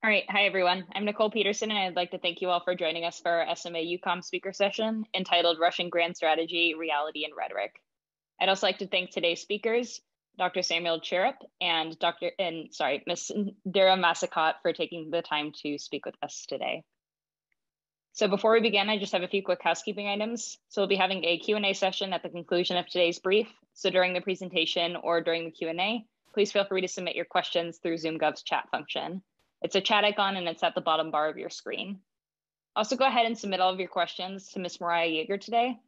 All right. Hi, everyone. I'm Nicole Peterson, and I'd like to thank you all for joining us for our SMA UCOM speaker session entitled Russian Grand Strategy, Reality, and Rhetoric. I'd also like to thank today's speakers, Dr. Samuel Charap and Ms. Dara Massicot for taking the time to speak with us today. So before we begin, I just have a few quick housekeeping items. So we'll be having a Q&A session at the conclusion of today's brief. So during the presentation or during the Q&A, please feel free to submit your questions through ZoomGov's chat function. It's a chat icon and it's at the bottom bar of your screen. Also go ahead and submit all of your questions to Ms. Mariah Yeager today.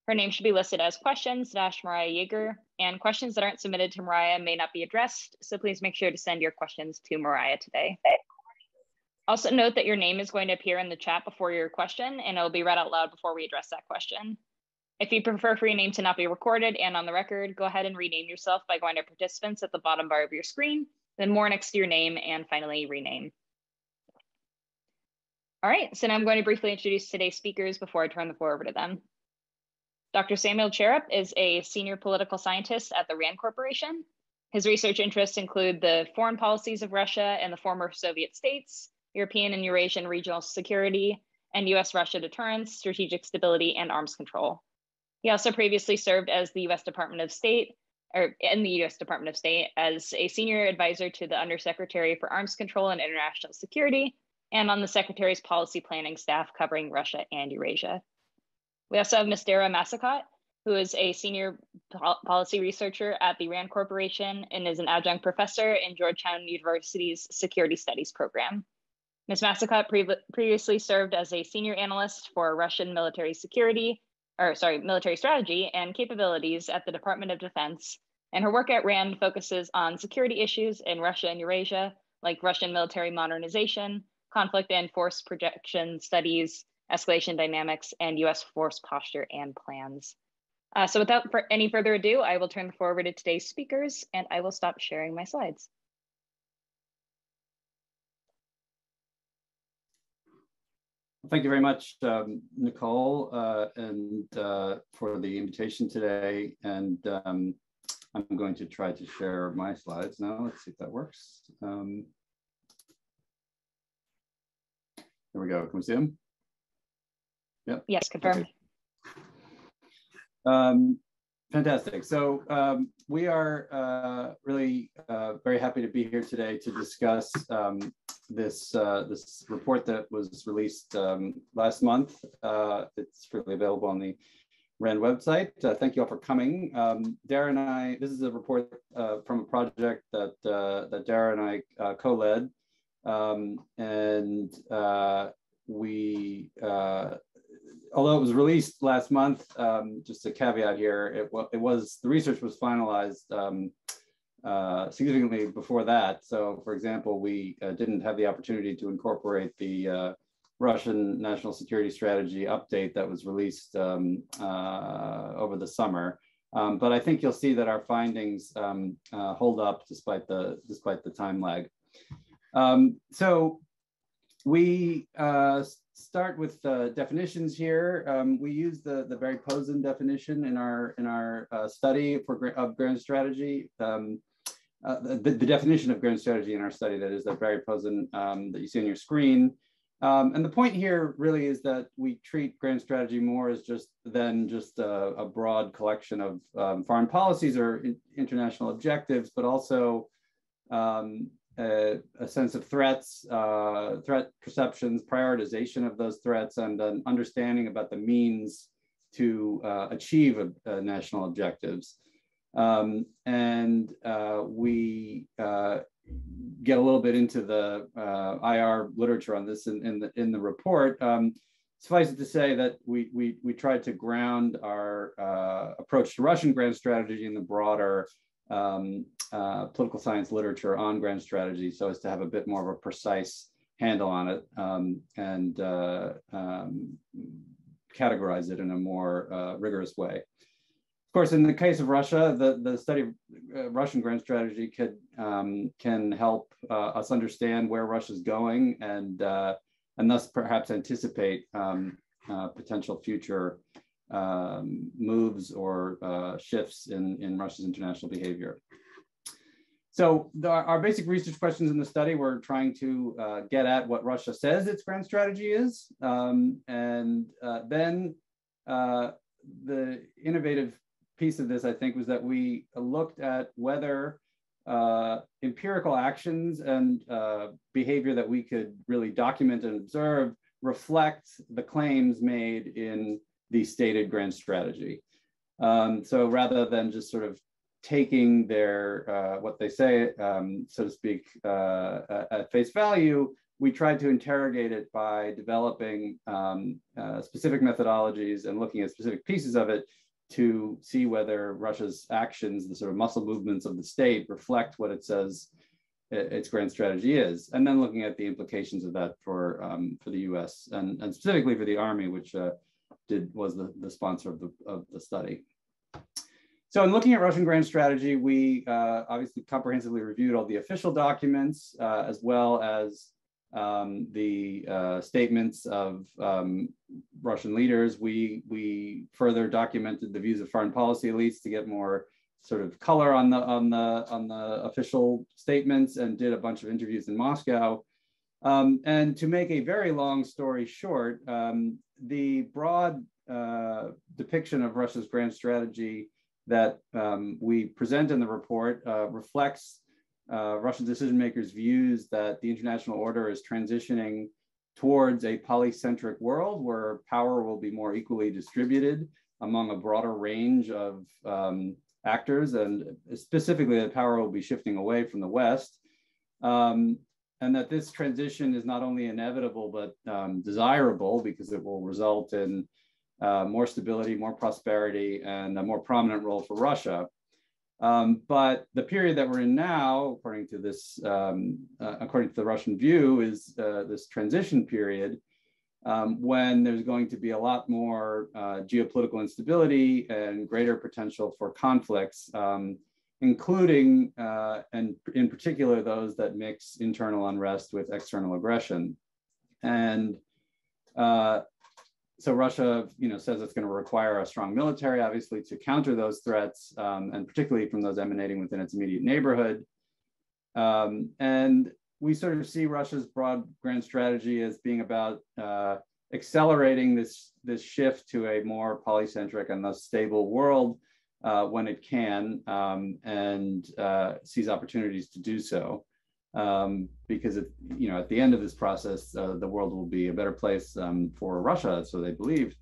Her name should be listed as questions-Mariah Yeager, and questions that aren't submitted to Mariah may not be addressed, so please make sure to send your questions to Mariah today. Also note that your name is going to appear in the chat before your question, and it will be read out loud before we address that question. If you prefer for your name to not be recorded and on the record, go ahead and rename yourself by going to participants at the bottom bar of your screen, then more next to your name, and finally rename. All right, so now I'm going to briefly introduce today's speakers before I turn the floor over to them. Dr. Samuel Charap is a senior political scientist at the RAND Corporation. His research interests include the foreign policies of Russia and the former Soviet states, European and Eurasian regional security, and US-Russia deterrence, strategic stability, and arms control. He also previously served as the US Department of State, in the US Department of State as a senior advisor to the Undersecretary for Arms Control and International Security, and on the Secretary's policy planning staff covering Russia and Eurasia. We also have Ms. Dara Massicot, who is a senior policy researcher at the RAND Corporation and is an adjunct professor in Georgetown University's Security Studies program. Ms. Massicot previously served as a senior analyst for Russian military strategy and capabilities at the Department of Defense, and her work at RAND focuses on security issues in Russia and Eurasia, like Russian military modernization, conflict and force projection studies, escalation dynamics, and US force posture and plans. So without any further ado, I will turn the floor over to today's speakers, and I will stop sharing my slides. Thank you very much, Nicole, for the invitation today. And I'm going to try to share my slides now. Let's see if that works. There we go. Can we see them? Yep. Yes, confirmed. Okay. Fantastic. So we are really very happy to be here today to discuss this report that was released last month. It's freely available on the RAND website. Thank you all for coming. Dara and I, this is a report from a project that Dara and I co-led. Although it was released last month, just a caveat here, the research was finalized significantly before that. So, for example, we didn't have the opportunity to incorporate the Russian national security strategy update that was released over the summer. But I think you'll see that our findings hold up despite the time lag. So we start with definitions here. We use the Barry Posen definition in our study of grand strategy. The definition of grand strategy in our study, that is, that Barry Posen that you see on your screen. And the point here really is that we treat grand strategy more as just a broad collection of foreign policies or international objectives, but also a sense of threats, threat perceptions, prioritization of those threats, and an understanding about the means to achieve national objectives. We get a little bit into the IR literature on this in the report. Suffice it to say that we tried to ground our approach to Russian grand strategy in the broader political science literature on grand strategy, so as to have a bit more of a precise handle on it and categorize it in a more rigorous way. Of course, in the case of Russia, the study of Russian grand strategy can help us understand where Russia's going and thus perhaps anticipate potential future moves or shifts in Russia's international behavior. So our basic research questions in the study were trying to get at what Russia says its grand strategy is. Then the innovative piece of this, I think, was that we looked at whether empirical actions and behavior that we could really document and observe reflect the claims made in the stated grand strategy. So rather than just sort of taking their what they say, so to speak, at face value, we tried to interrogate it by developing specific methodologies and looking at specific pieces of it to see whether Russia's actions, the sort of muscle movements of the state, reflect what it says its grand strategy is, and then looking at the implications of that for the U.S. and specifically for the Army, which was the sponsor of the study. So in looking at Russian grand strategy, we obviously comprehensively reviewed all the official documents as well as the statements of Russian leaders. We further documented the views of foreign policy elites to get more sort of color on the official statements, and did a bunch of interviews in Moscow. And to make a very long story short, the broad depiction of Russia's grand strategy that we present in the report reflects Russian decision makers' views that the international order is transitioning towards a polycentric world where power will be more equally distributed among a broader range of actors, and specifically that power will be shifting away from the West. And that this transition is not only inevitable, but desirable, because it will result in more stability, more prosperity, and a more prominent role for Russia. But the period that we're in now, according to this, according to the Russian view, is this transition period when there's going to be a lot more geopolitical instability and greater potential for conflicts, including, and in particular, those that mix internal unrest with external aggression. And so Russia, says it's going to require a strong military, obviously, to counter those threats, and particularly from those emanating within its immediate neighborhood. And we sort of see Russia's broad grand strategy as being about accelerating this shift to a more polycentric and thus stable world when it can, and sees opportunities to do so. Because at the end of this process, the world will be a better place for Russia, so they believe.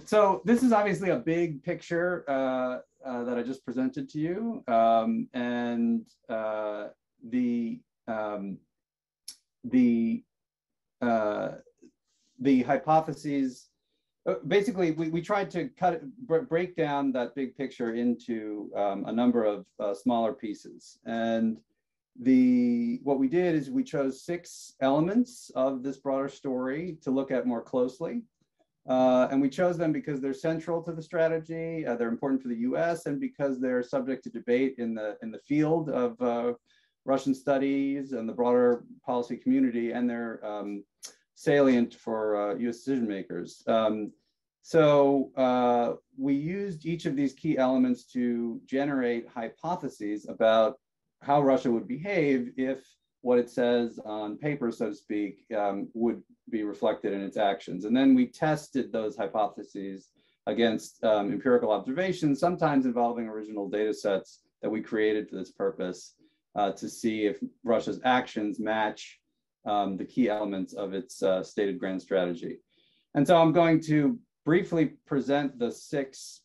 So this is obviously a big picture that I just presented to you, and the hypotheses. Basically, we tried to break down that big picture into a number of smaller pieces, and what we did is we chose 6 elements of this broader story to look at more closely. And we chose them because they're central to the strategy, they're important for the US, and because they're subject to debate in the field of Russian studies and the broader policy community, and they're salient for US decision makers. So we used each of these key elements to generate hypotheses about how Russia would behave if what it says on paper, so to speak, would be reflected in its actions. And then we tested those hypotheses against empirical observations, sometimes involving original data sets that we created for this purpose, to see if Russia's actions match the key elements of its stated grand strategy. And so I'm going to briefly present the 6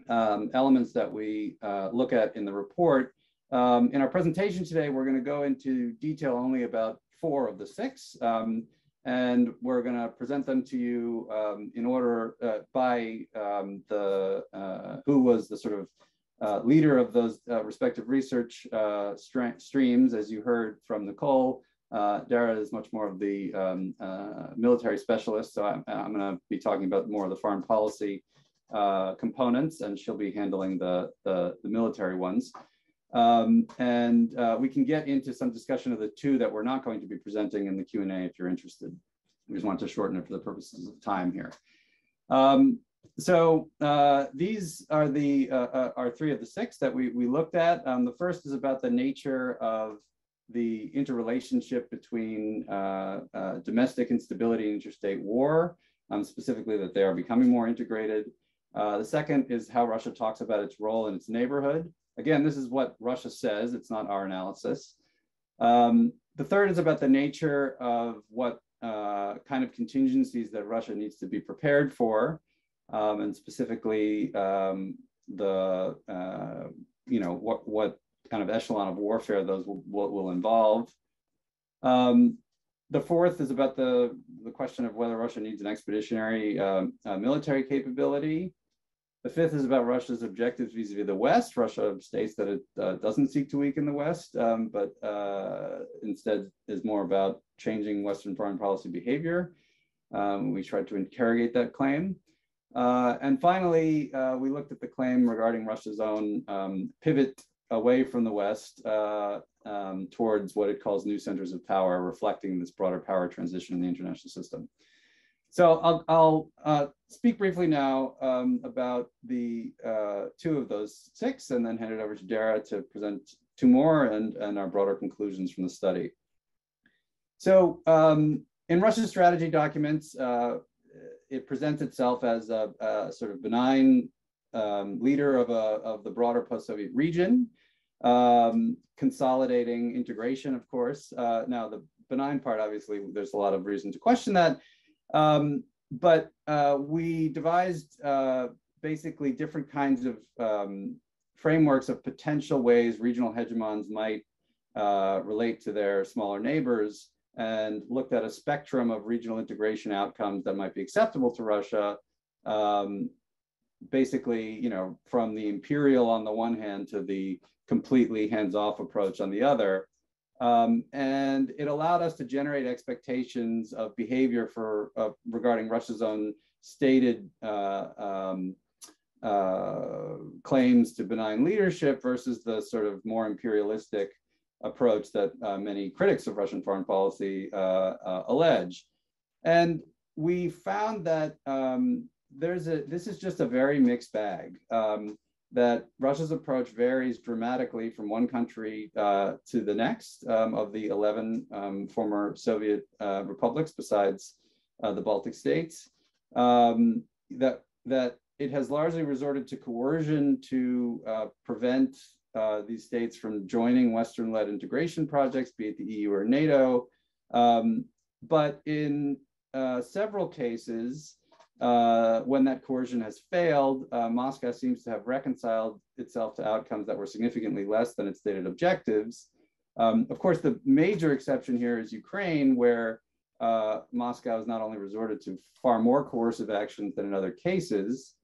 elements that we look at in the report. In our presentation today, we're going to go into detail only about 4 of the 6, and we're going to present them to you in order by who was the sort of leader of those respective research streams. As you heard from Nicole, Dara is much more of the military specialist, so I'm going to be talking about more of the foreign policy components, and she'll be handling the military ones. And we can get into some discussion of the 2 that we're not going to be presenting in the Q&A if you're interested. We just want to shorten it for the purposes of time here. These are the are three of the six that we looked at. The first is about the nature of the interrelationship between domestic instability and interstate war, specifically that they are becoming more integrated. The second is how Russia talks about its role in its neighborhood. Again, this is what Russia says, it's not our analysis. The third is about the nature of what kind of contingencies that Russia needs to be prepared for, and specifically what kind of echelon of warfare those will involve. The fourth is about the question of whether Russia needs an expeditionary military capability. The fifth is about Russia's objectives vis-a-vis the West. Russia states that it doesn't seek to weaken the West, but instead is more about changing Western foreign policy behavior. We tried to interrogate that claim. And finally, we looked at the claim regarding Russia's own pivot away from the West towards what it calls new centers of power, reflecting this broader power transition in the international system. So I'll speak briefly now about the two of those six, and then hand it over to Dara to present two more and our broader conclusions from the study. So in Russia's strategy documents, it presents itself as a sort of benign leader of the broader post-Soviet region, consolidating integration, of course. Now, the benign part, obviously, there's a lot of reason to question that. But we devised basically different kinds of frameworks of potential ways regional hegemons might relate to their smaller neighbors, and looked at a spectrum of regional integration outcomes that might be acceptable to Russia, basically, from the imperial on the one hand to the completely hands-off approach on the other. And it allowed us to generate expectations of behavior regarding Russia's own stated claims to benign leadership versus the sort of more imperialistic approach that many critics of Russian foreign policy allege. And we found that this is just a very mixed bag. That Russia's approach varies dramatically from one country to the next of the 11 former Soviet republics besides the Baltic states. That it has largely resorted to coercion to prevent these states from joining Western-led integration projects, be it the EU or NATO. But in several cases, when that coercion has failed, Moscow seems to have reconciled itself to outcomes that were significantly less than its stated objectives. Of course, the major exception here is Ukraine, where Moscow has not only resorted to far more coercive actions than in other cases,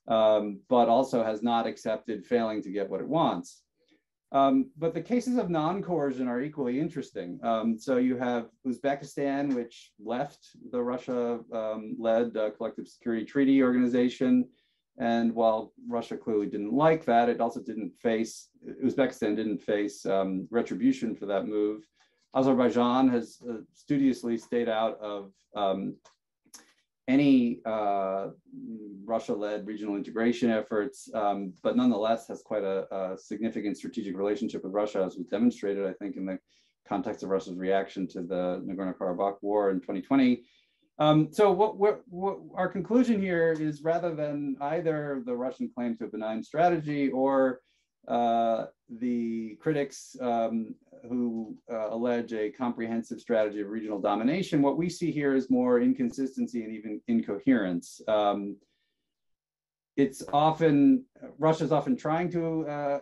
but also has not accepted failing to get what it wants. But the cases of non-coercion are equally interesting. So you have Uzbekistan, which left the Russia-led Collective Security Treaty Organization. And while Russia clearly didn't like that, it also Uzbekistan didn't face retribution for that move. Azerbaijan has studiously stayed out of any Russia-led regional integration efforts, but nonetheless has quite a significant strategic relationship with Russia, as was demonstrated, I think, in the context of Russia's reaction to the Nagorno-Karabakh war in 2020. So what our conclusion here is, rather than either the Russian claim to a benign strategy or the critics who allege a comprehensive strategy of regional domination, what we see here is more inconsistency and even incoherence. Russia's often trying to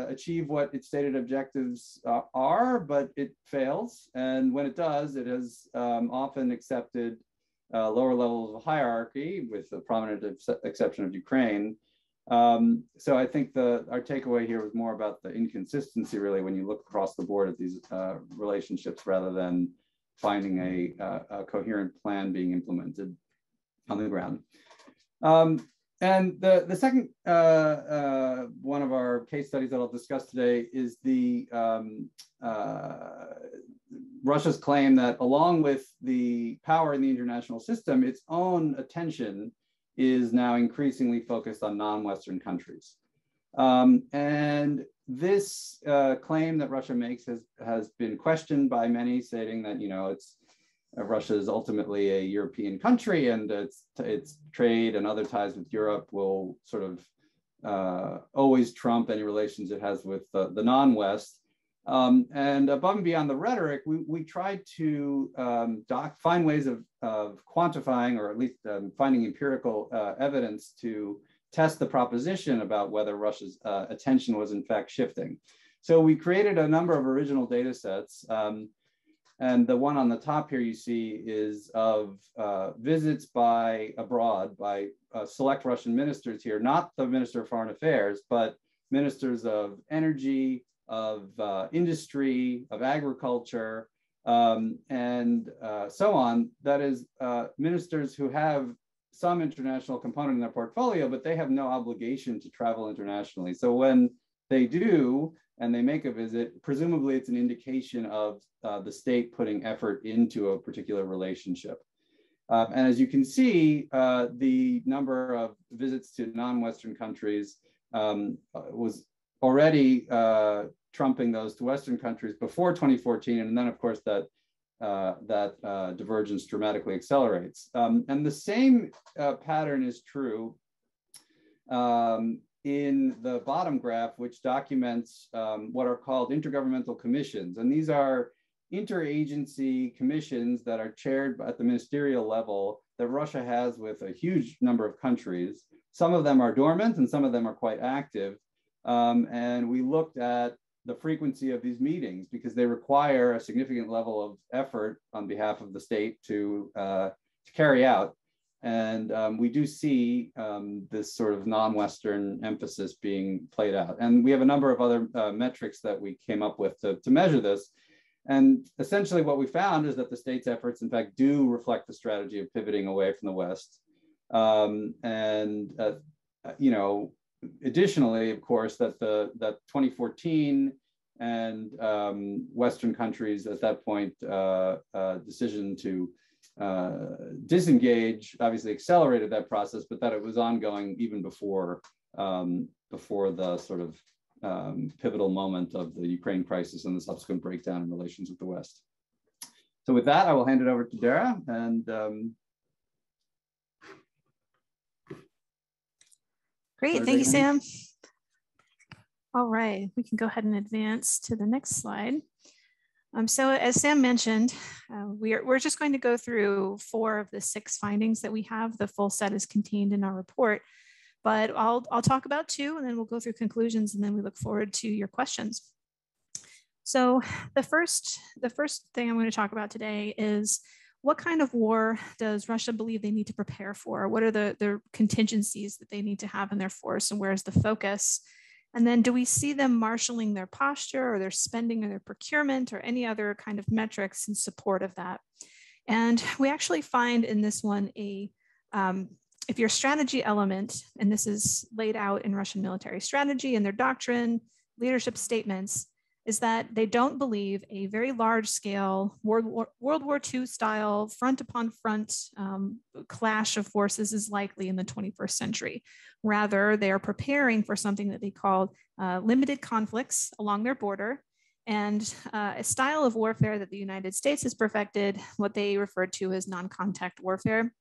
achieve what its stated objectives are, but it fails. And when it does, it has often accepted lower levels of hierarchy, with the prominent exception of Ukraine. So I think our takeaway here was more about the inconsistency, really, when you look across the board at these relationships, rather than finding a coherent plan being implemented on the ground. And the second one of our case studies that I'll discuss today is the Russia's claim that, along with the power in the international system, its own attention is now increasingly focused on non-Western countries. And this claim that Russia makes has been questioned by many, stating that, you know, Russia is ultimately a European country, and its trade and other ties with Europe will sort of always trump any relations it has with the non-West. And above and beyond the rhetoric, we tried to find ways of quantifying, or at least finding empirical evidence to test the proposition about whether Russia's attention was in fact shifting. So we created a number of original data sets. And the one on the top here you see is of visits by abroad by select Russian ministers here, not the Minister of Foreign Affairs, but ministers of energy, of industry, of agriculture, and so on. That is, ministers who have some international component in their portfolio, but they have no obligation to travel internationally. So when they do, and they make a visit, presumably it's an indication of the state putting effort into a particular relationship. And as you can see, the number of visits to non-Western countries was already trumping those to Western countries before 2014. And then of course that divergence dramatically accelerates. And the same pattern is true in the bottom graph, which documents what are called intergovernmental commissions. And these are interagency commissions that are chaired at the ministerial level that Russia has with a huge number of countries. Some of them are dormant and some of them are quite active. And we looked at the frequency of these meetings because they require a significant level of effort on behalf of the state to carry out. And we do see this sort of non-Western emphasis being played out. And we have a number of other metrics that we came up with to measure this. And essentially what we found is that the state's efforts, in fact, do reflect the strategy of pivoting away from the West. You know, additionally, of course, that 2014 and Western countries at that point decision to disengage obviously accelerated that process, but that it was ongoing even before the sort of pivotal moment of the Ukraine crisis and the subsequent breakdown in relations with the West. So with that, I will hand it over to Dara. And great, thank you, Sam. All right, we can go ahead and advance to the next slide. So as Sam mentioned, we're just going to go through 4 of the 6 findings that we have. The full set is contained in our report, but I'll talk about 2 and then we'll go through conclusions, and then we look forward to your questions. So the first thing I'm going to talk about today is what kind of war does Russia believe they need to prepare for? What are the contingencies that they need to have in their force, and where's the focus? And then do we see them marshaling their posture or their spending or their procurement or any other kind of metrics in support of that? And we actually find in this one if your strategy element, and this is laid out in Russian military strategy and their doctrine, leadership statements, is that they don't believe a very large scale World War II style front upon front clash of forces is likely in the 21st century. Rather, they are preparing for something that they call limited conflicts along their border, and a style of warfare that the United States has perfected, what they refer to as non-contact warfare.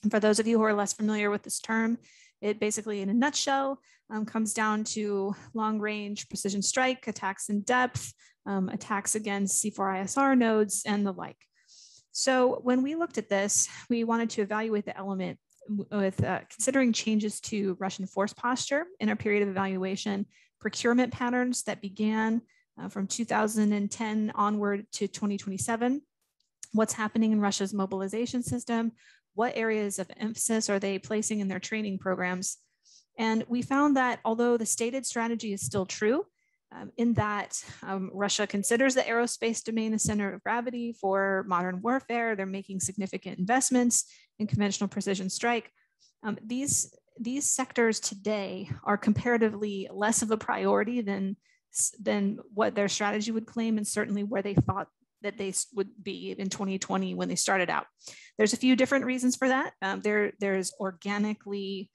And for those of you who are less familiar with this term, it basically, in a nutshell, comes down to long-range precision strike, attacks in depth, attacks against C4ISR nodes, and the like. So when we looked at this, we wanted to evaluate the element with considering changes to Russian force posture in our period of evaluation, procurement patterns that began from 2010 onward to 2027, what's happening in Russia's mobilization system, what areas of emphasis are they placing in their training programs. And we found that although the stated strategy is still true, in that Russia considers the aerospace domain a center of gravity for modern warfare, they're making significant investments in conventional precision strike. These sectors today are comparatively less of a priority than what their strategy would claim, and certainly where they thought that they would be in 2020 when they started out. There's a few different reasons for that. There's organically,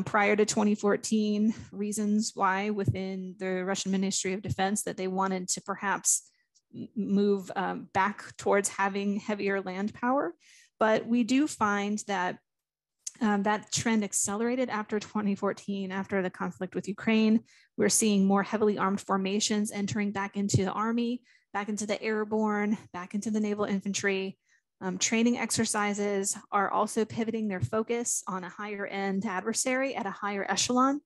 prior to 2014, reasons why within the Russian Ministry of Defense that they wanted to perhaps move back towards having heavier land power. But we do find that that trend accelerated after 2014, after the conflict with Ukraine. We're seeing more heavily armed formations entering back into the army, back into the airborne, back into the naval infantry. Training exercises are also pivoting their focus on a higher end adversary at a higher echelon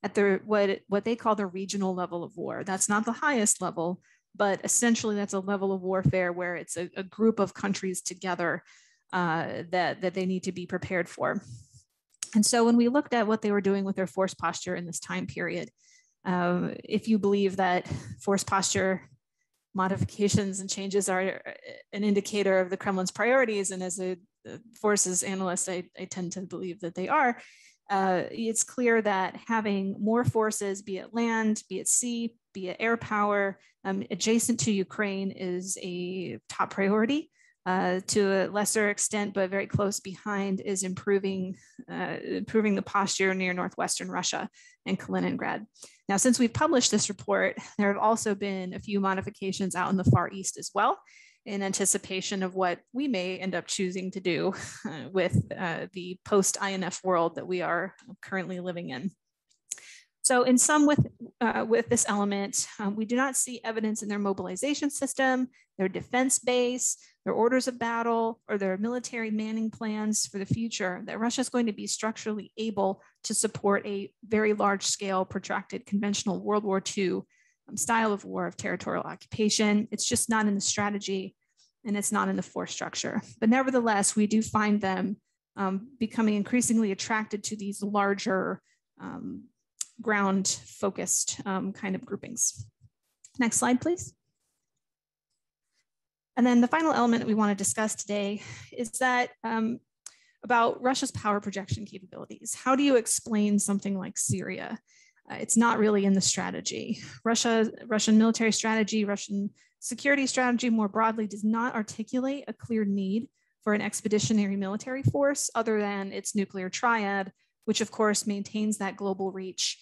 at the what they call the regional level of war. That's not the highest level, but essentially that's a level of warfare where it's a group of countries together that they need to be prepared for. And so when we looked at what they were doing with their force posture in this time period, if you believe that force posture modifications and changes are an indicator of the Kremlin's priorities, and as a forces analyst, I tend to believe that they are, it's clear that having more forces, be it land, be it sea, be it air power, adjacent to Ukraine is a top priority. To a lesser extent, but very close behind, is improving the posture near northwestern Russia and Kaliningrad. Now, since we've published this report, there have also been a few modifications out in the Far East as well, in anticipation of what we may end up choosing to do with the post-INF world that we are currently living in. So in sum, with this element, we do not see evidence in their mobilization system, their defense base, their orders of battle, or their military manning plans for the future that Russia is going to be structurally able to support a very large-scale, protracted, conventional World War II style of war of territorial occupation. It's just not in the strategy, and it's not in the force structure. But nevertheless, we do find them becoming increasingly attracted to these larger ground-focused kind of groupings. Next slide, please. And then the final element that we want to discuss today is that about Russia's power projection capabilities. How do you explain something like Syria? It's not really in the strategy. Russian military strategy, Russian security strategy more broadly does not articulate a clear need for an expeditionary military force other than its nuclear triad, which of course maintains that global reach.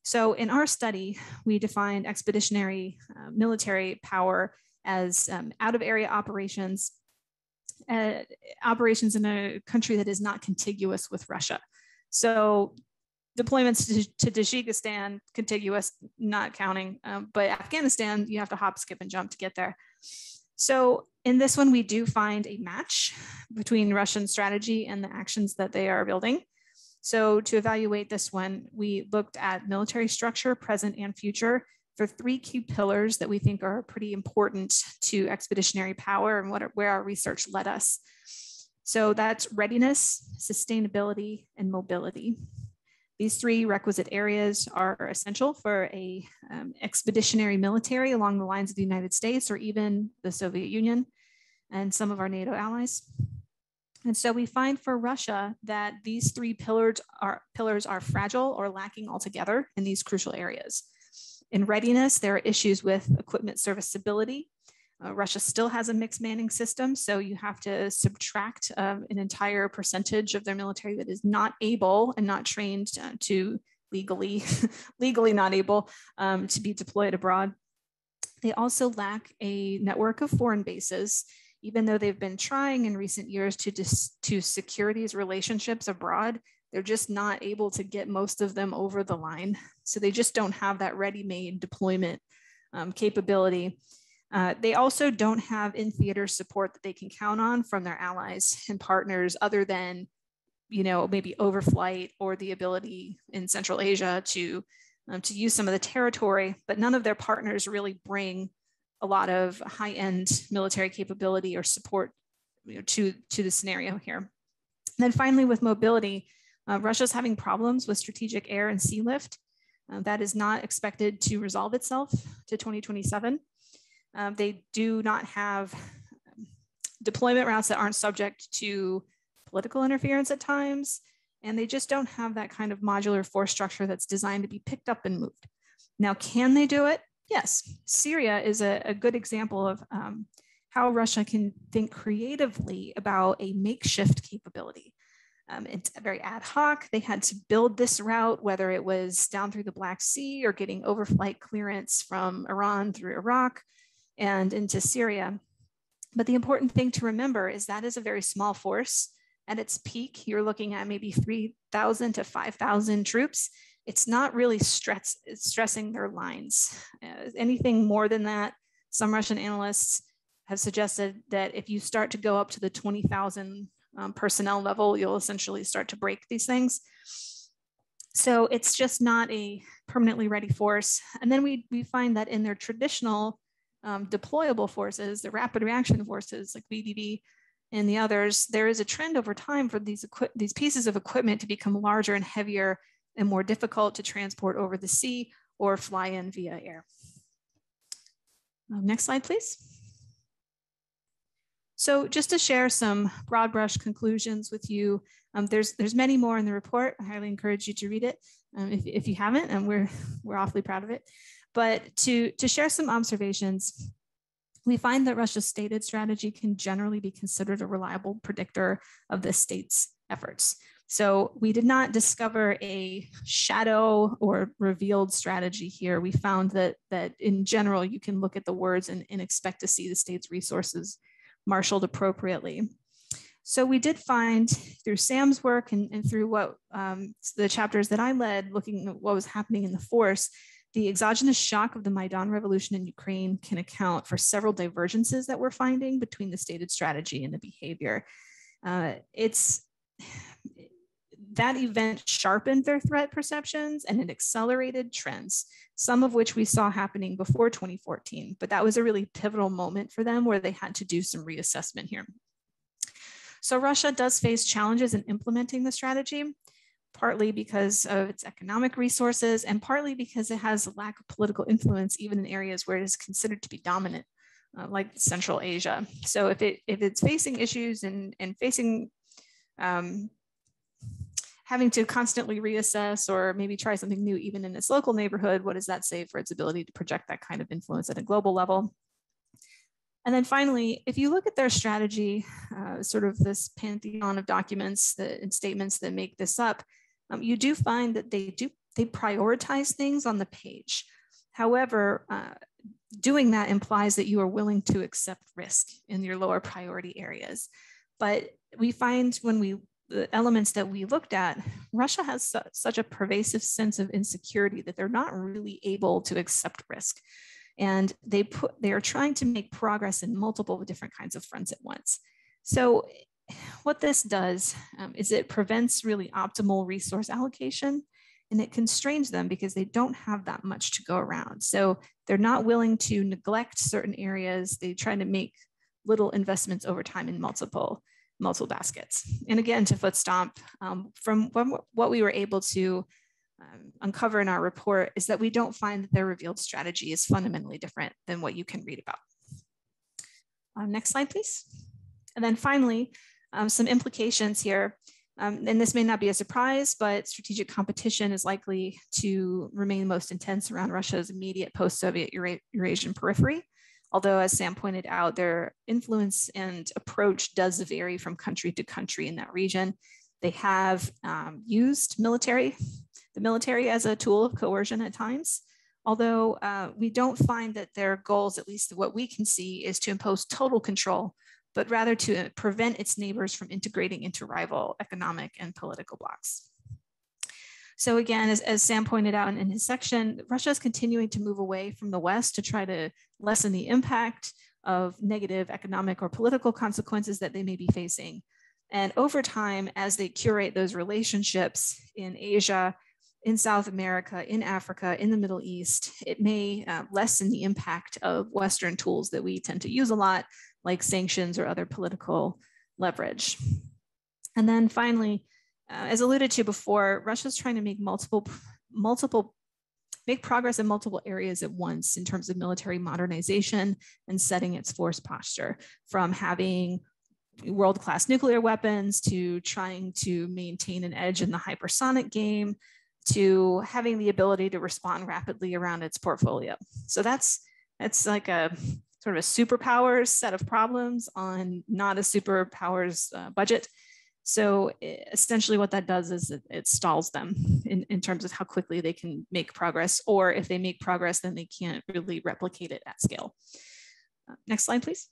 So in our study, we defined expeditionary military power as out-of-area operations, operations in a country that is not contiguous with Russia. So deployments to Tajikistan, contiguous, not counting, but Afghanistan, you have to hop, skip, and jump to get there. So in this one, we do find a match between Russian strategy and the actions that they are building. So to evaluate this one, we looked at military structure, present and future, for 3 key pillars that we think are pretty important to expeditionary power and where our research led us. So that's readiness, sustainability, and mobility. These 3 requisite areas are essential for a expeditionary military along the lines of the United States or even the Soviet Union and some of our NATO allies. And so we find for Russia that these 3 pillars are fragile or lacking altogether in these crucial areas. In readiness, there are issues with equipment serviceability. Russia still has a mixed manning system, so you have to subtract an entire percentage of their military that is not able and not trained to legally not able to be deployed abroad. They also lack a network of foreign bases, even though they've been trying in recent years to secure these relationships abroad. They're just not able to get most of them over the line. So they just don't have that ready-made deployment capability. They also don't have in-theater support that they can count on from their allies and partners other than, maybe overflight or the ability in Central Asia to use some of the territory, but none of their partners really bring a lot of high-end military capability or support to the scenario here. And then finally, with mobility, Russia's having problems with strategic air and sea lift. That is not expected to resolve itself to 2027. They do not have deployment routes that aren't subject to political interference at times, and they just don't have that kind of modular force structure that's designed to be picked up and moved. Now, can they do it? Yes. Syria is a good example of how Russia can think creatively about a makeshift capability. It's very ad hoc. They had to build this route, whether it was down through the Black Sea or getting overflight clearance from Iran through Iraq and into Syria. But the important thing to remember is that is a very small force. At its peak, you're looking at maybe 3,000 to 5,000 troops. It's not really stressing their lines. Anything more than that, some Russian analysts have suggested that if you start to go up to the 20,000 personnel level, you'll essentially start to break these things. So it's just not a permanently ready force. And then we find that in their traditional deployable forces, the rapid reaction forces like VDV and the others, there is a trend over time for these pieces of equipment to become larger and heavier and more difficult to transport over the sea or fly in via air. Next slide, please. So just to share some broad brush conclusions with you, there's many more in the report. I highly encourage you to read it if you haven't, and we're awfully proud of it. But to share some observations, we find that Russia's stated strategy can generally be considered a reliable predictor of the state's efforts. So we did not discover a shadow or revealed strategy here. We found that in general, you can look at the words and expect to see the state's resources marshaled appropriately. So we did find through Sam's work and through what the chapters that I led, looking at what was happening in the force, the exogenous shock of the Maidan revolution in Ukraine can account for several divergences that we're finding between the stated strategy and the behavior. That event sharpened their threat perceptions and it accelerated trends, some of which we saw happening before 2014, but that was a really pivotal moment for them where they had to do some reassessment here. So Russia does face challenges in implementing the strategy, partly because of its economic resources and partly because it has a lack of political influence even in areas where it is considered to be dominant, like Central Asia. So if it's facing issues and facing having to constantly reassess or maybe try something new even in its local neighborhood, what does that say for its ability to project that kind of influence at a global level? And then finally, if you look at their strategy, sort of this pantheon of documents and statements that make this up, you do find that they prioritize things on the page. However, doing that implies that you are willing to accept risk in your lower priority areas. But we find when the elements that we looked at, Russia has such a pervasive sense of insecurity that they're not really able to accept risk. And they are trying to make progress in multiple different kinds of fronts at once. So what this does is it prevents really optimal resource allocation and it constrains them because they don't have that much to go around. So they're not willing to neglect certain areas. They try to make little investments over time in multiple baskets. And again, to foot stomp, from what we were able to uncover in our report is that we don't find that their revealed strategy is fundamentally different than what you can read about. Next slide, please. And then finally, some implications here. And this may not be a surprise, but strategic competition is likely to remain most intense around Russia's immediate post-Soviet Eurasian periphery. Although, as Sam pointed out, their influence and approach does vary from country to country in that region. They have used the military as a tool of coercion at times, although we don't find that their goals, at least what we can see, is to impose total control, but rather to prevent its neighbors from integrating into rival economic and political blocs. So again, as Sam pointed out in his section, Russia is continuing to move away from the West to try to lessen the impact of negative economic or political consequences that they may be facing. And over time, as they curate those relationships in Asia, in South America, in Africa, in the Middle East, it may lessen the impact of Western tools that we tend to use a lot, like sanctions or other political leverage. And then finally, as alluded to before, Russia's trying to make make progress in multiple areas at once in terms of military modernization and setting its force posture, from having world-class nuclear weapons to trying to maintain an edge in the hypersonic game to having the ability to respond rapidly around its portfolio. So that's like a sort of a superpowers set of problems on not a superpowers budget. So essentially what that does is it stalls them in terms of how quickly they can make progress, or if they make progress, then they can't really replicate it at scale. Next slide, please.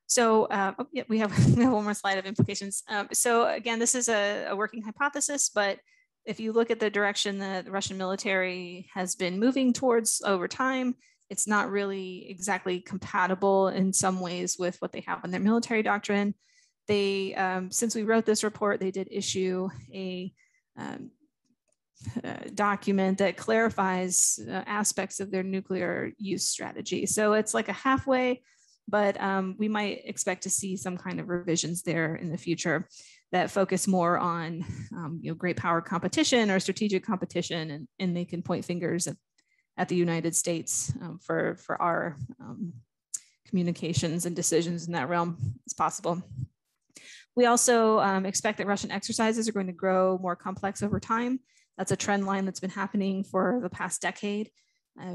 So yeah, we have one more slide of implications. So again, this is a working hypothesis, but if you look at the direction that the Russian military has been moving towards over time, it's not really exactly compatible in some ways with what they have in their military doctrine. They, since we wrote this report, they did issue a document that clarifies aspects of their nuclear use strategy. So it's like a halfway, but we might expect to see some kind of revisions there in the future that focus more on great power competition or strategic competition, and they can point fingers at the United States for our communications and decisions in that realm as possible. We also expect that Russian exercises are going to grow more complex over time. That's a trend line that's been happening for the past decade.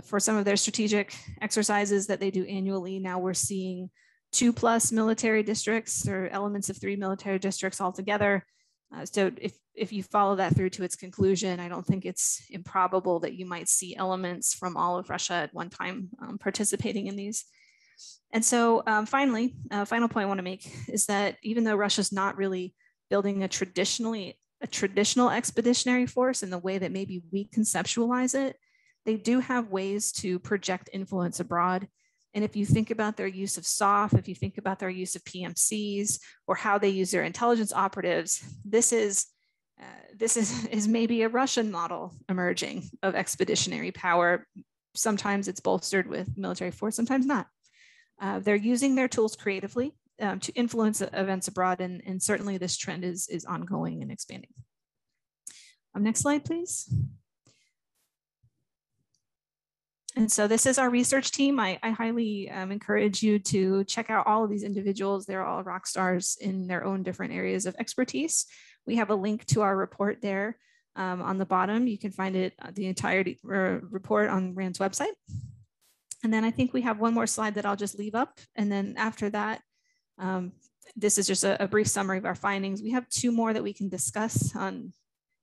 For some of their strategic exercises that they do annually, now we're seeing 2+ military districts or elements of 3 military districts altogether. So if you follow that through to its conclusion, I don't think it's improbable that you might see elements from all of Russia at one time participating in these. And so finally, final point I want to make is that even though Russia's not really building a traditional expeditionary force in the way that maybe we conceptualize it, they do have ways to project influence abroad. And if you think about their use of SOF, if you think about their use of PMCs, or how they use their intelligence operatives, this is maybe a Russian model emerging of expeditionary power. Sometimes it's bolstered with military force, sometimes not. They're using their tools creatively to influence events abroad, and certainly this trend is ongoing and expanding. Next slide, please. And so this is our research team. I highly encourage you to check out all of these individuals. They're all rock stars in their own different areas of expertise. We have a link to our report there on the bottom. You can find it, the entire report on RAND's website. And then I think we have one more slide that I'll just leave up. And then after that, this is just a brief summary of our findings. We have 2 more that we can discuss on,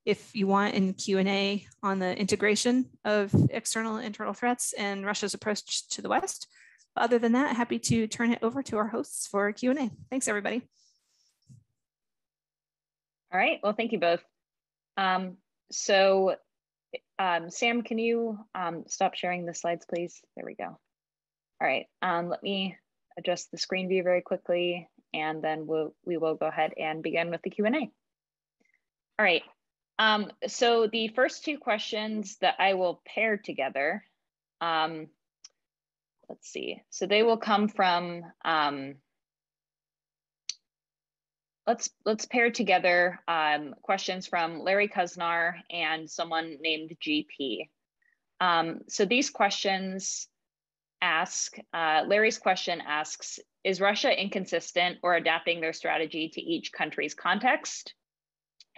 if you want, in Q&A on the integration of external and internal threats and Russia's approach to the West. But other than that, happy to turn it over to our hosts for Q&A. Thanks, everybody. All right, well, thank you both. Sam, can you stop sharing the slides, please? There we go. All right, let me adjust the screen view very quickly, and then we will go ahead and begin with the Q&A. All right, so the first 2 questions that I will pair together, let's see. So they will come from, let's pair together questions from Larry Kusnar and someone named GP. So these questions ask, Larry's question asks, is Russia inconsistent or adapting their strategy to each country's context?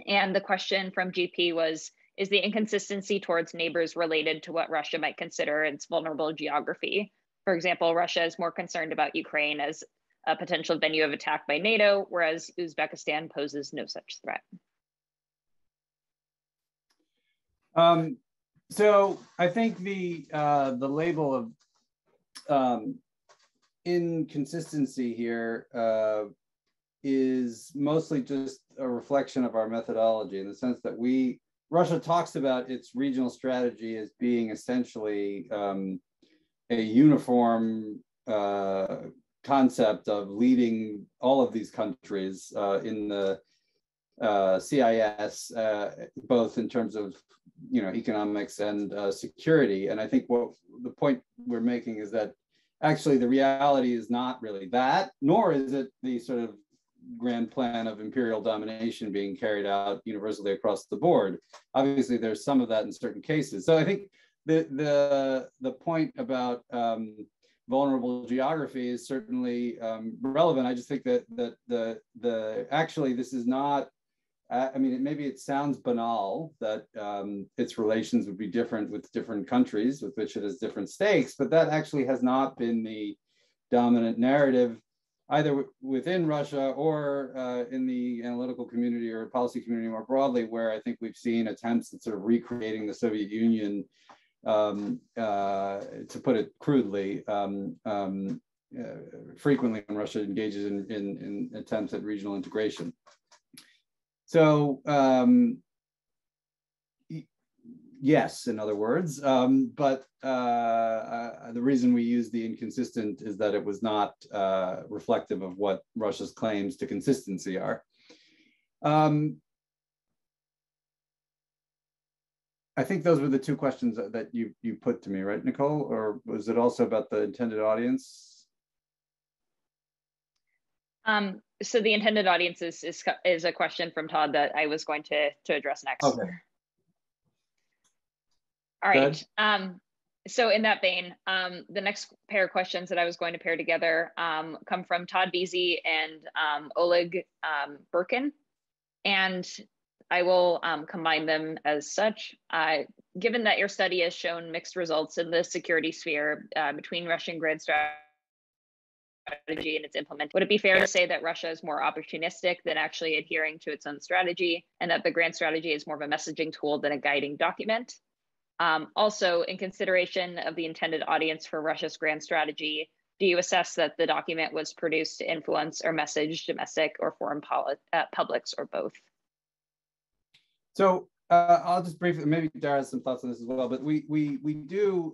And the question from GP was, is the inconsistency towards neighbors related to what Russia might consider its vulnerable geography? For example, Russia is more concerned about Ukraine as a potential venue of attack by NATO, whereas Uzbekistan poses no such threat. So I think the label of inconsistency here is mostly just a reflection of our methodology, in the sense that Russia talks about its regional strategy as being essentially a uniform concept of leading all of these countries in the CIS, both in terms of economics and security. And I think what the point we're making is that actually the reality is not really that, nor is it the sort of grand plan of imperial domination being carried out universally across the board. Obviously, there's some of that in certain cases. So I think the point about vulnerable geography is certainly relevant. I just think that actually this is not I mean, maybe it sounds banal that its relations would be different with different countries with which it has different stakes, but that actually has not been the dominant narrative either within Russia or in the analytical community or policy community more broadly, where I think we've seen attempts at sort of recreating the Soviet Union, to put it crudely, frequently when Russia engages in attempts at regional integration. So yes, in other words, but the reason we use the inconsistent is that it was not reflective of what Russia's claims to consistency are. I think those were the two questions that you put to me, right, Nicole? Or was it also about the intended audience? So the intended audience is a question from Todd that I was going to address next. Okay. All right. So in that vein, the next pair of questions that I was going to pair together come from Todd Beasy and Oleg Birkin, and I will combine them as such. Given that your study has shown mixed results in the security sphere between Russian grand strategy and its implement, would it be fair to say that Russia is more opportunistic than actually adhering to its own strategy, and that the grand strategy is more of a messaging tool than a guiding document? Also, in consideration of the intended audience for Russia's grand strategy, do you assess that the document was produced to influence or message domestic or foreign publics, or both? So I'll just briefly, maybe Dara has some thoughts on this as well, but we do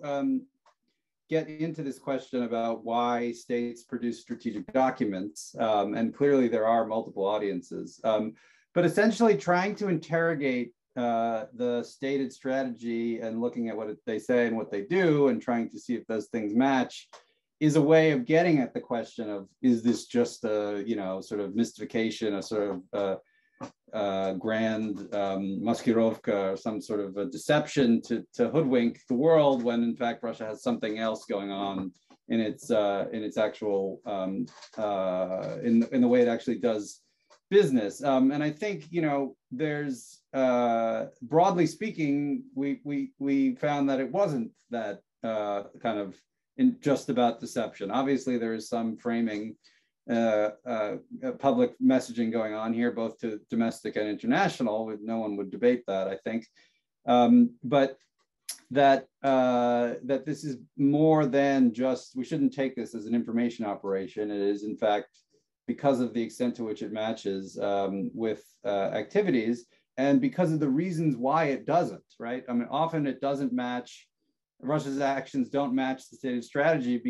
get into this question about why states produce strategic documents, and clearly there are multiple audiences, but essentially trying to interrogate the stated strategy and looking at what they say and what they do and trying to see if those things match is a way of getting at the question of, is this just a, sort of mystification, a sort of grand maskirovka, or some sort of a deception to hoodwink the world, when in fact Russia has something else going on in its actual in the way it actually does business. And I think there's broadly speaking, we found that it wasn't that kind of just about deception. Obviously, there is some framing public messaging going on here, both to domestic and international. No one would debate that, I think. But that this is more than just, we shouldn't take this as an information operation. It is, in fact, because of the extent to which it matches with activities, and because of the reasons why it doesn't, right? I mean, often it doesn't match, Russia's actions don't match the stated strategy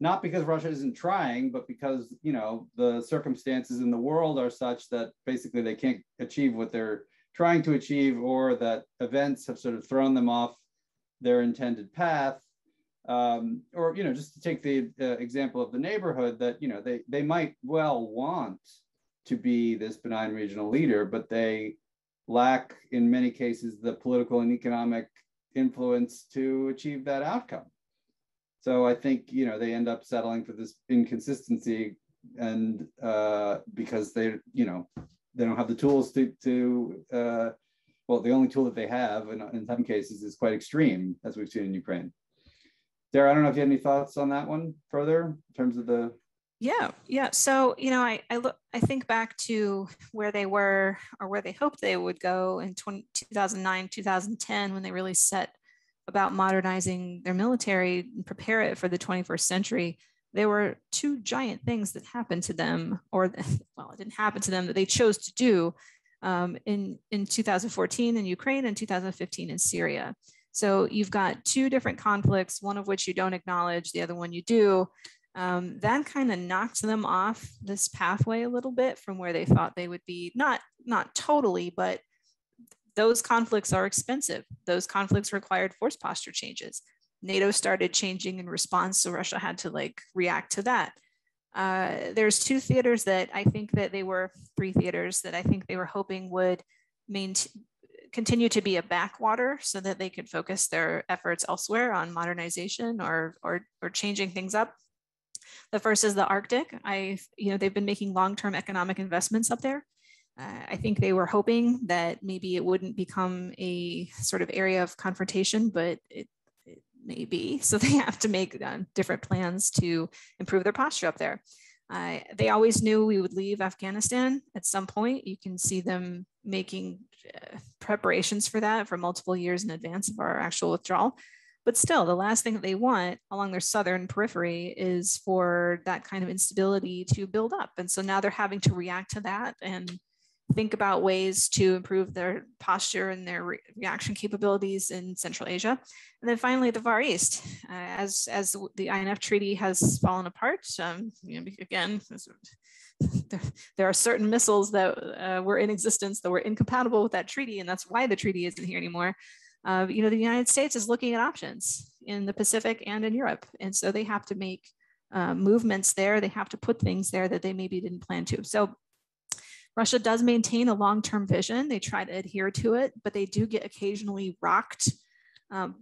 not because Russia isn't trying, but because, the circumstances in the world are such that basically they can't achieve what they're trying to achieve, or that events have sort of thrown them off their intended path. Or, just to take the example of the neighborhood, that, they might well want to be this benign regional leader, but they lack, in many cases, the political and economic influence to achieve that outcome. So I think, they end up settling for this inconsistency, and because they don't have the tools well, the only tool that they have in some cases is quite extreme, as we've seen in Ukraine. Dara, I don't know if you have any thoughts on that one further in terms of the. Yeah. So, I think back to where they were, or where they hoped they would go in 2009, 2010, when they really set about modernizing their military and prepare it for the 21st century. There were two giant things that happened to them, it didn't happen to them, that they chose to do in 2014 in Ukraine and 2015 in Syria. So you've got two different conflicts, one of which you don't acknowledge, the other one you do. That kind of knocked them off this pathway a little bit from where they thought they would be. Not totally, but those conflicts are expensive. Those conflicts required force posture changes. NATO started changing in response, so Russia had to react to that. There's three theaters that I think they were hoping would continue to be a backwater, so that they could focus their efforts elsewhere on modernization or changing things up. The first is the Arctic. They've been making long-term economic investments up there. I think they were hoping that maybe it wouldn't become a sort of area of confrontation, but it may be. So they have to make different plans to improve their posture up there. They always knew we would leave Afghanistan at some point. You can see them making preparations for that for multiple years in advance of our actual withdrawal. But still, the last thing that they want along their southern periphery is for that kind of instability to build up. And so now they're having to react to that and think about ways to improve their posture and their reaction capabilities in Central Asia. And then finally, the Far East. As the INF Treaty has fallen apart, again, there are certain missiles that were in existence that were incompatible with that treaty, and that's why the treaty isn't here anymore. The United States is looking at options in the Pacific and in Europe. And so they have to make movements there. They have to put things there that they maybe didn't plan to. So Russia does maintain a long-term vision. They try to adhere to it, but they do get occasionally rocked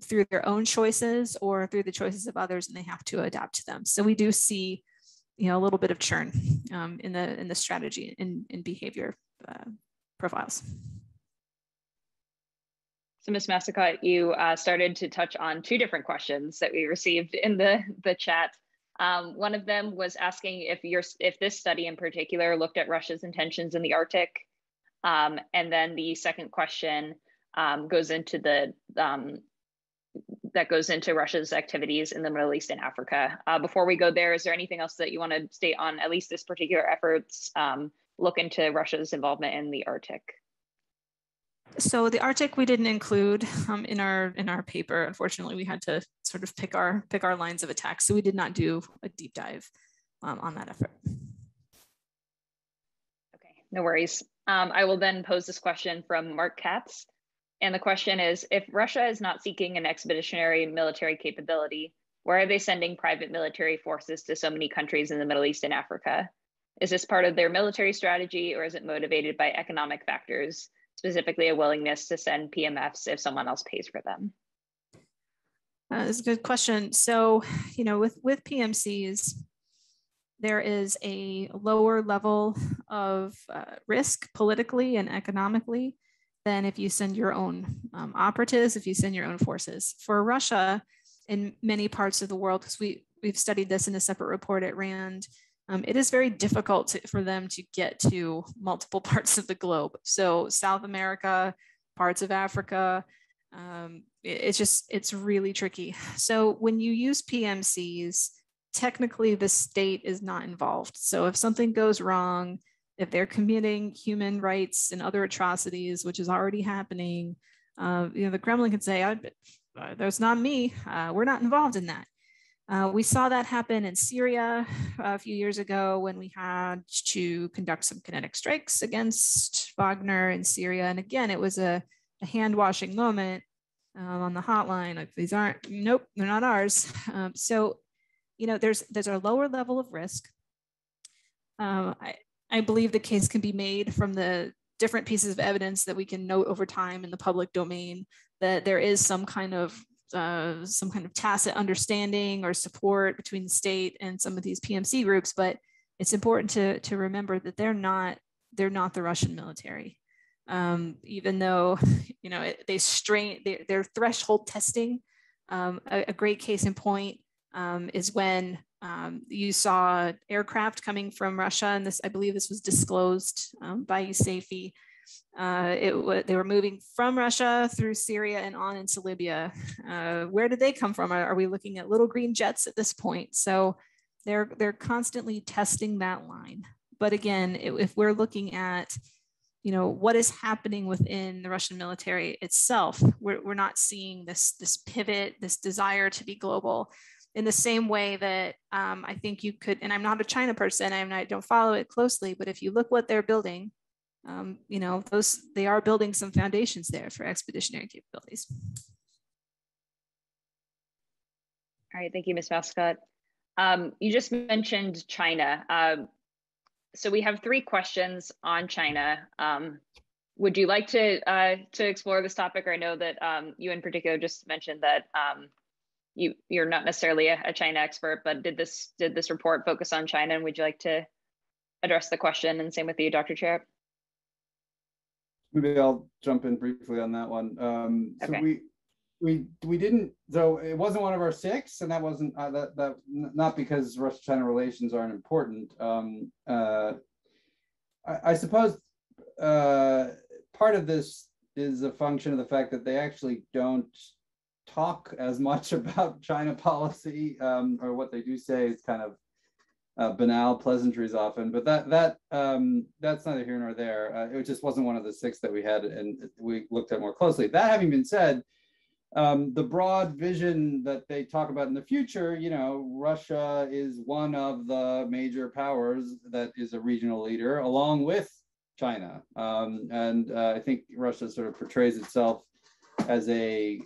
through their own choices or through the choices of others, and they have to adapt to them. So we do see, a little bit of churn in the strategy in behavior profiles. So Ms. Massicot, you started to touch on two different questions that we received in the chat. One of them was asking if this study in particular looked at Russia's intentions in the Arctic. And then the second question goes into Russia's activities in the Middle East and Africa. Before we go there, is there anything else that you want to state on at least this particular efforts look into Russia's involvement in the Arctic? So the Arctic we didn't include in our paper. Unfortunately, we had to sort of pick our lines of attack. So we did not do a deep dive on that effort. Okay, no worries. I will then pose this question from Mark Katz. And the question is, if Russia is not seeking an expeditionary military capability, why are they sending private military forces to so many countries in the Middle East and Africa? Is this part of their military strategy, or is it motivated by economic factors, specifically a willingness to send PMFs if someone else pays for them? That's a good question. So, with PMCs, there is a lower level of risk politically and economically than if you send your own operatives, if you send your own forces. For Russia, in many parts of the world, because we've studied this in a separate report at RAND, it is very difficult for them to get to multiple parts of the globe. So South America, parts of Africa, it's really tricky. So when you use PMCs, technically the state is not involved. So if something goes wrong, if they're committing human rights and other atrocities, which is already happening, the Kremlin can say, "That's not me. We're not involved in that." We saw that happen in Syria a few years ago when we had to conduct some kinetic strikes against Wagner in Syria. And again, it was a hand-washing moment on the hotline. Like, nope, they're not ours. So, there's a lower level of risk. I believe the case can be made from the different pieces of evidence that we can note over time in the public domain that there is some kind of tacit understanding or support between the state and some of these PMC groups, but it's important to remember that they're not the Russian military. Even though they're threshold testing. A great case in point is when you saw aircraft coming from Russia, and I believe this was disclosed by USAFE. They were moving from Russia through Syria and on into Libya. Where did they come from? Are we looking at little green jets at this point? So they're constantly testing that line. But again, if we're looking at what is happening within the Russian military itself, we're not seeing this pivot, this desire to be global. In the same way that I think you could, and I'm not a China person, I don't follow it closely, but if you look what they're building, they are building some foundations there for expeditionary capabilities. All right, thank you, Ms. Massicot. You just mentioned China. So we have 3 questions on China. Would you like to explore this topic? Or I know that you in particular just mentioned that you're not necessarily a China expert, but did this report focus on China? And would you like to address the question? And same with you, Dr. Charap? Maybe I'll jump in briefly on that one. So okay. we didn't, so it wasn't one of our 6, and that wasn't that not because Russia-China relations aren't important. I suppose part of this is a function of the fact that they actually don't talk as much about China policy, or what they do say is kind of banal pleasantries often, but that's neither here nor there. It just wasn't one of the 6 that we had, and we looked at more closely. That having been said, the broad vision that they talk about in the future, you know, Russia is one of the major powers that is a regional leader, along with China. And I think Russia sort of portrays itself as a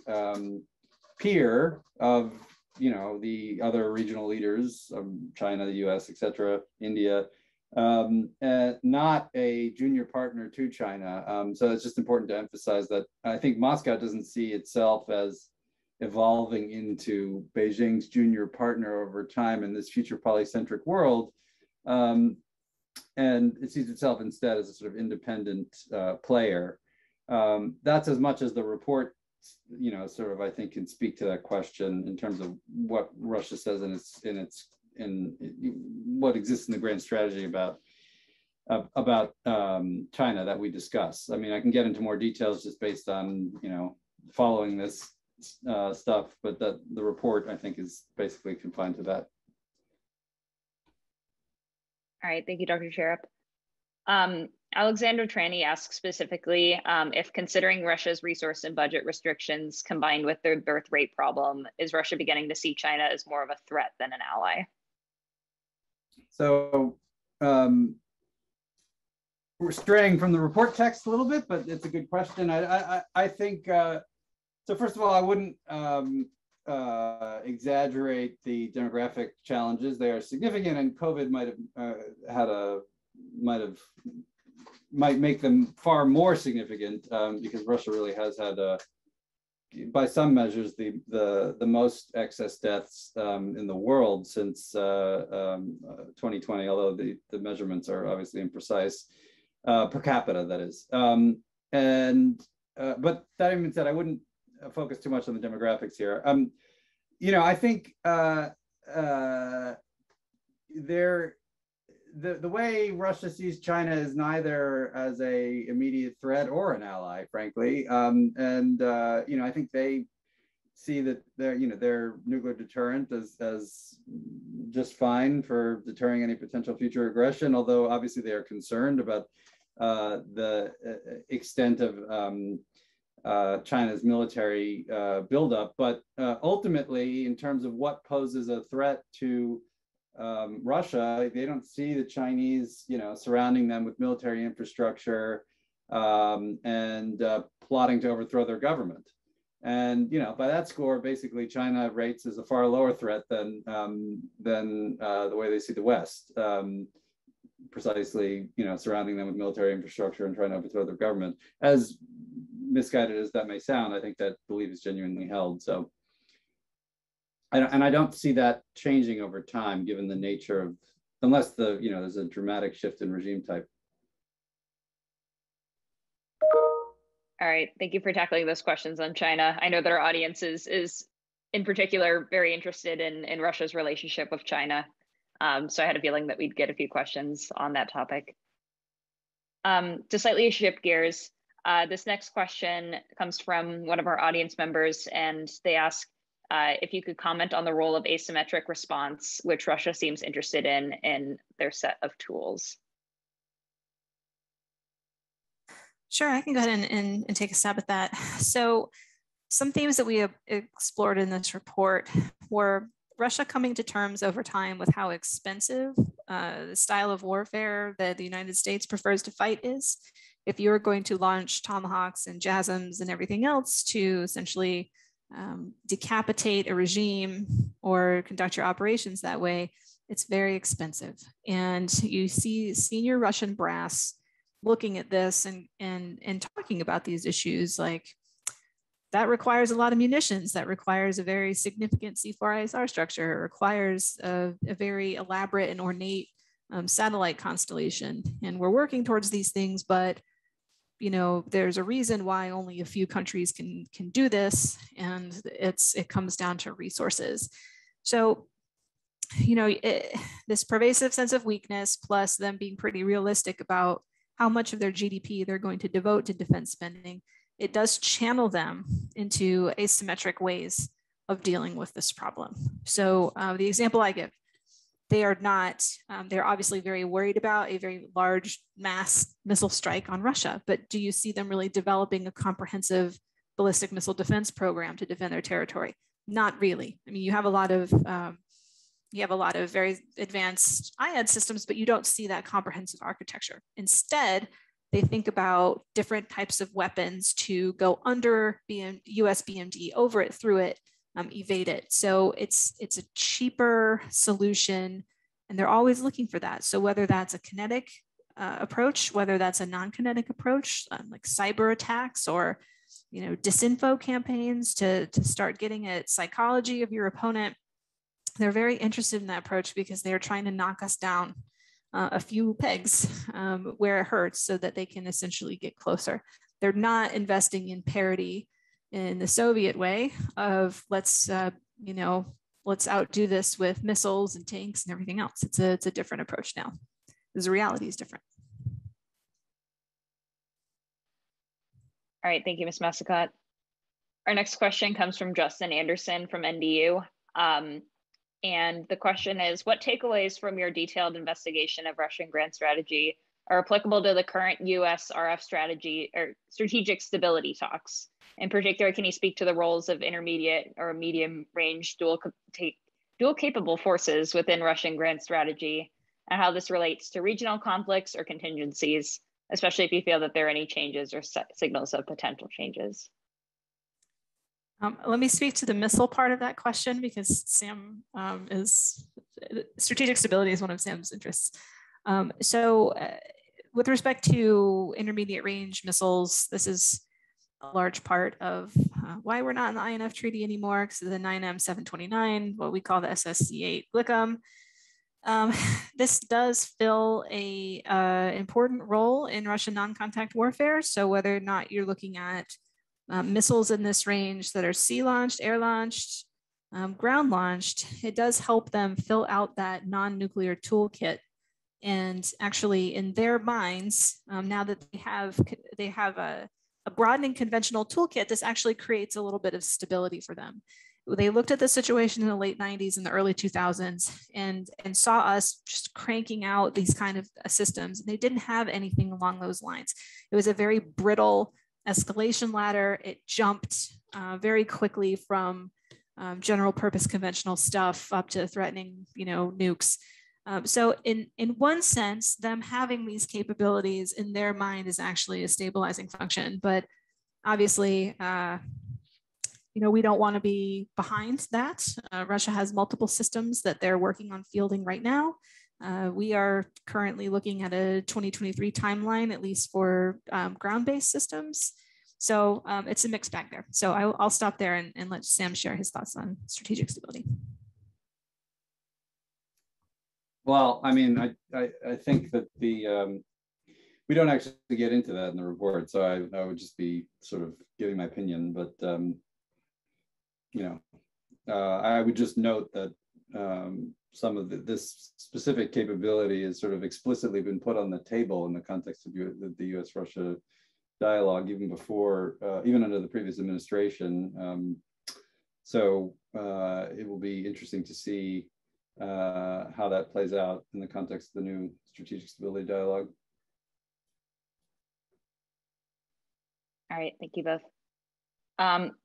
peer of, you know, the other regional leaders, China, the US, etc., India, not a junior partner to China. So it's just important to emphasize that I think Moscow doesn't see itself as evolving into Beijing's junior partner over time in this future polycentric world. And it sees itself instead as a sort of independent player. That's as much as the report, you know, sort of, I think, can speak to that question in terms of what Russia says in what exists in the grand strategy about China that we discuss. I mean, I can get into more details just based on, you know, following this stuff, but that the report, I think, is basically confined to that. All right, thank you, Dr. Charap. Alexander Tranny asks specifically if considering Russia's resource and budget restrictions combined with their birth rate problem, is Russia beginning to see China as more of a threat than an ally? So we're straying from the report text a little bit, but it's a good question. I think, so first of all, I wouldn't exaggerate the demographic challenges. They are significant, and COVID might make them far more significant, because Russia really has had, by some measures, the most excess deaths in the world since 2020, although the measurements are obviously imprecise, per capita, that is. But that even said, I wouldn't focus too much on the demographics here. You know, I think the way Russia sees China is neither as a immediate threat or an ally, frankly. You know, I think they see that their nuclear deterrent as just fine for deterring any potential future aggression, although obviously they are concerned about the extent of China's military buildup. But ultimately, in terms of what poses a threat to Russia, they don't see the Chinese, you know, surrounding them with military infrastructure and plotting to overthrow their government. And, you know, by that score, basically China rates as a far lower threat than the way they see the West, precisely, you know, surrounding them with military infrastructure and trying to overthrow their government. As misguided as that may sound, I think that belief is genuinely held. So, and I don't see that changing over time, given the nature of, unless there's a dramatic shift in regime type. All right, thank you for tackling those questions on China. I know that our audience is in particular very interested in Russia's relationship with China. So I had a feeling that we'd get a few questions on that topic. To slightly shift gears, this next question comes from one of our audience members, and they ask if you could comment on the role of asymmetric response, which Russia seems interested in their set of tools. Sure, I can go ahead and take a stab at that. So some themes that we have explored in this report were Russia coming to terms over time with how expensive the style of warfare that the United States prefers to fight is. If you're going to launch Tomahawks and JASSMs and everything else to essentially decapitate a regime or conduct your operations that way, it's very expensive. And you see senior Russian brass looking at this and talking about these issues, like that requires a lot of munitions, that requires a very significant C4ISR structure, it requires a very elaborate and ornate satellite constellation. And we're working towards these things, but you know, there's a reason why only a few countries can do this, and it comes down to resources. So, you know, this pervasive sense of weakness, plus them being pretty realistic about how much of their GDP they're going to devote to defense spending, it does channel them into asymmetric ways of dealing with this problem. So the example I give, they are not, they're obviously very worried about a very large mass missile strike on Russia, but do you see them really developing a comprehensive ballistic missile defense program to defend their territory? Not really. I mean, you have a lot of very advanced IAD systems, but you don't see that comprehensive architecture. Instead, they think about different types of weapons to go under US BMD, over it, through it, evade it. So it's a cheaper solution, and they're always looking for that. So whether that's a kinetic approach, whether that's a non-kinetic approach, like cyber attacks, or disinfo campaigns to start getting at psychology of your opponent, they're very interested in that approach because they're trying to knock us down a few pegs where it hurts so that they can essentially get closer. They're not investing in parity in the Soviet way of let's outdo this with missiles and tanks and everything else. It's a different approach now. The reality is different. All right, thank you, Ms. Massicot. Our next question comes from Justin Anderson from NDU. And the question is, what takeaways from your detailed investigation of Russian grand strategy are applicable to the current US RF strategy or strategic stability talks? In particular, can you speak to the roles of intermediate or medium range dual capable forces within Russian grand strategy, and how this relates to regional conflicts or contingencies, especially if you feel that there are any changes or signals of potential changes? Let me speak to the missile part of that question, because Sam strategic stability is one of Sam's interests. With respect to intermediate range missiles, this is a large part of why we're not in the INF treaty anymore, because of the 9M729, what we call the SSC-8 Glickum. This does fill a important role in Russian non-contact warfare. So whether or not you're looking at missiles in this range that are sea-launched, air-launched, ground-launched, it does help them fill out that non-nuclear toolkit. And actually, in their minds, now that they have a broadening conventional toolkit, this actually creates a little bit of stability for them. They looked at the situation in the late 90s and the early 2000s and saw us just cranking out these kind of systems. They didn't have anything along those lines. It was a very brittle escalation ladder. It jumped very quickly from general purpose conventional stuff up to threatening, nukes. So in one sense, them having these capabilities in their mind is actually a stabilizing function. But obviously, we don't want to be behind that. Russia has multiple systems that they're working on fielding right now. We are currently looking at a 2023 timeline, at least for ground-based systems. So it's a mixed bag there. So I'll stop there and let Sam share his thoughts on strategic stability. Well, I mean, I think that we don't actually get into that in the report, so I would just be sort of giving my opinion. But I would just note that some of this specific capability has sort of explicitly been put on the table in the context of the U.S.-Russia dialogue, even before, even under the previous administration. So it will be interesting to see how that plays out in the context of the new strategic stability dialogue. All right, thank you both.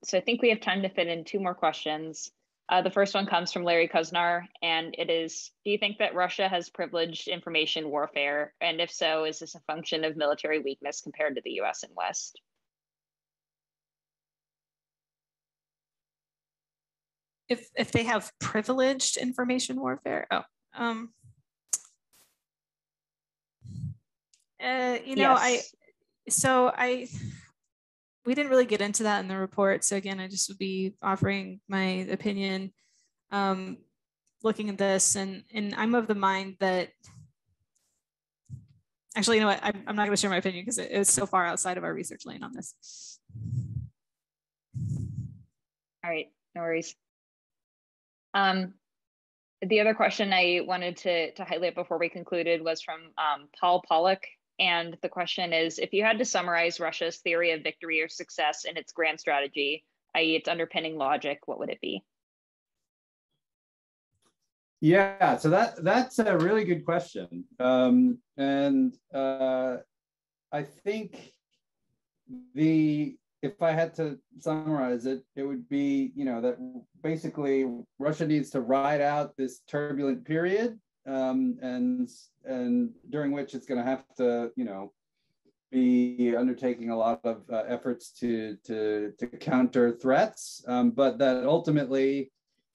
So I think we have time to fit in two more questions. The first one comes from Larry Kusnar, and it is, do you think that Russia has privileged information warfare? And if so, is this a function of military weakness compared to the US and West? If they have privileged information warfare? Yes. We didn't really get into that in the report. So again, I just would be offering my opinion, looking at this, and I'm of the mind that Actually, you know what? I'm not going to share my opinion because it's so far outside of our research lane on this. All right, no worries. The other question I wanted to highlight before we concluded was from Paul Pollock. And the question is, if you had to summarize Russia's theory of victory or success in its grand strategy, i.e. its underpinning logic, what would it be? Yeah, so that's a really good question. I think if I had to summarize it, it would be, that basically Russia needs to ride out this turbulent period, and during which it's going to have to, be undertaking a lot of efforts to counter threats, but that ultimately,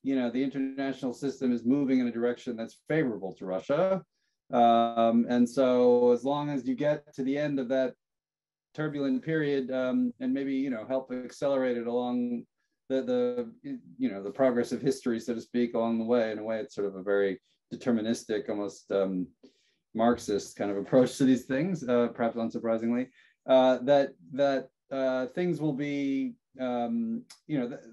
the international system is moving in a direction that's favorable to Russia. And so as long as you get to the end of that turbulent period, and maybe, help accelerate it along the progress of history, so to speak, along the way. In a way, it's sort of a very deterministic, almost Marxist kind of approach to these things, perhaps unsurprisingly, that things will be, the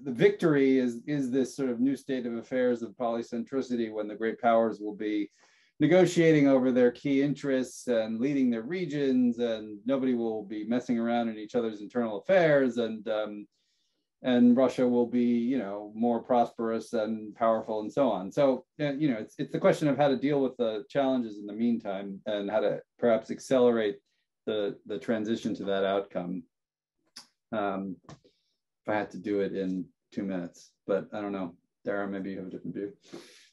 victory is this sort of new state of affairs of polycentricity, when the great powers will be negotiating over their key interests and leading their regions, and nobody will be messing around in each other's internal affairs, and Russia will be, more prosperous and powerful and so on. So, it's the question of how to deal with the challenges in the meantime, and how to perhaps accelerate the transition to that outcome. If I had to do it in 2 minutes, but I don't know, Dara, maybe you have a different view.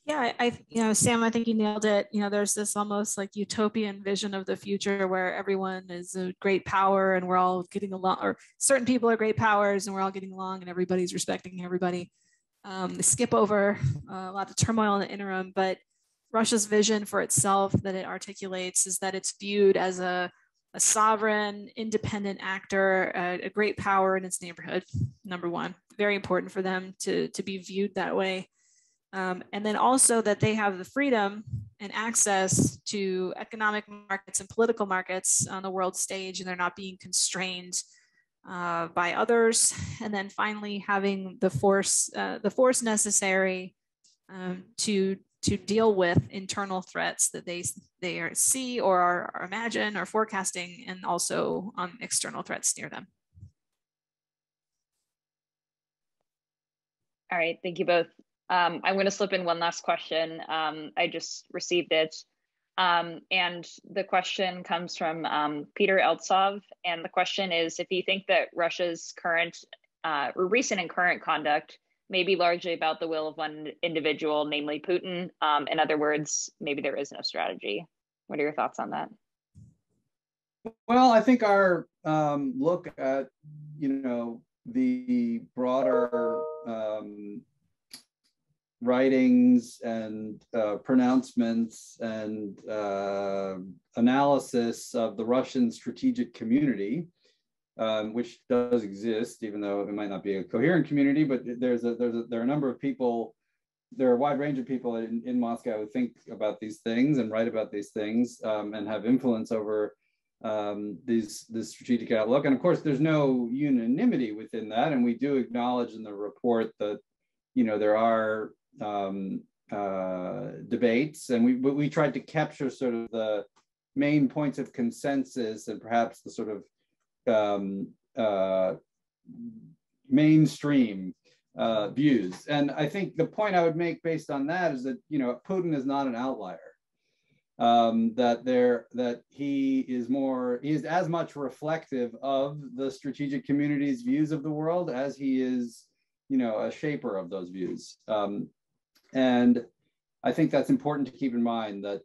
Yeah, Sam, I think you nailed it. There's this almost like utopian vision of the future where everyone is a great power and we're all getting along, or certain people are great powers and we're all getting along and everybody's respecting everybody. They skip over a lot of turmoil in the interim, but Russia's vision for itself that it articulates is that it's viewed as a sovereign, independent actor, a great power in its neighborhood, number one. Very important for them to be viewed that way. And then also that they have the freedom and access to economic markets and political markets on the world stage, and they're not being constrained by others. And then finally, having the force necessary to deal with internal threats that they see or are imagine or forecasting, and also external threats near them. All right, thank you both. I'm going to slip in one last question. I just received it. And the question comes from Peter Eltsov. And the question is, if you think that Russia's recent and current conduct may be largely about the will of one individual, namely Putin. In other words, maybe there is no strategy. What are your thoughts on that? Well, I think our look at, the broader writings and pronouncements and analysis of the Russian strategic community, which does exist, even though it might not be a coherent community, but there are a number of people, there are a wide range of people in Moscow who think about these things and write about these things, and have influence over this strategic outlook. And of course, there's no unanimity within that. And we do acknowledge in the report that, there are debates, and we tried to capture sort of the main points of consensus and perhaps the sort of mainstream views. And I think the point I would make based on that is that, Putin is not an outlier. That he is as much reflective of the strategic community's views of the world as he is, a shaper of those views. And I think that's important to keep in mind, that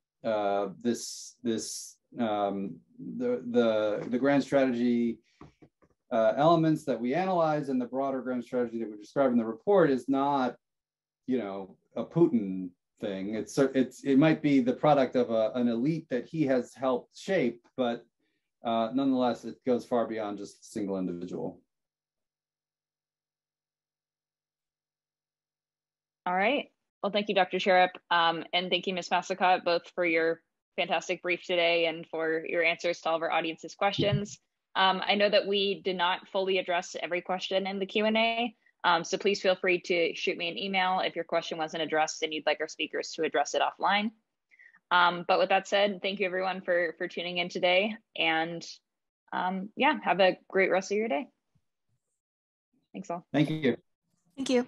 the grand strategy elements that we analyze and the broader grand strategy that we describe in the report is not, a Putin thing. It might be the product of an elite that he has helped shape, but nonetheless, it goes far beyond just a single individual. All right. Well, thank you, Dr. Charap, and thank you, Ms. Massicot, both for your fantastic brief today and for your answers to all of our audience's questions. I know that we did not fully address every question in the Q&A, so please feel free to shoot me an email if your question wasn't addressed and you'd like our speakers to address it offline. But with that said, thank you everyone for tuning in today, and yeah, have a great rest of your day. Thanks all. Thank you. Thank you.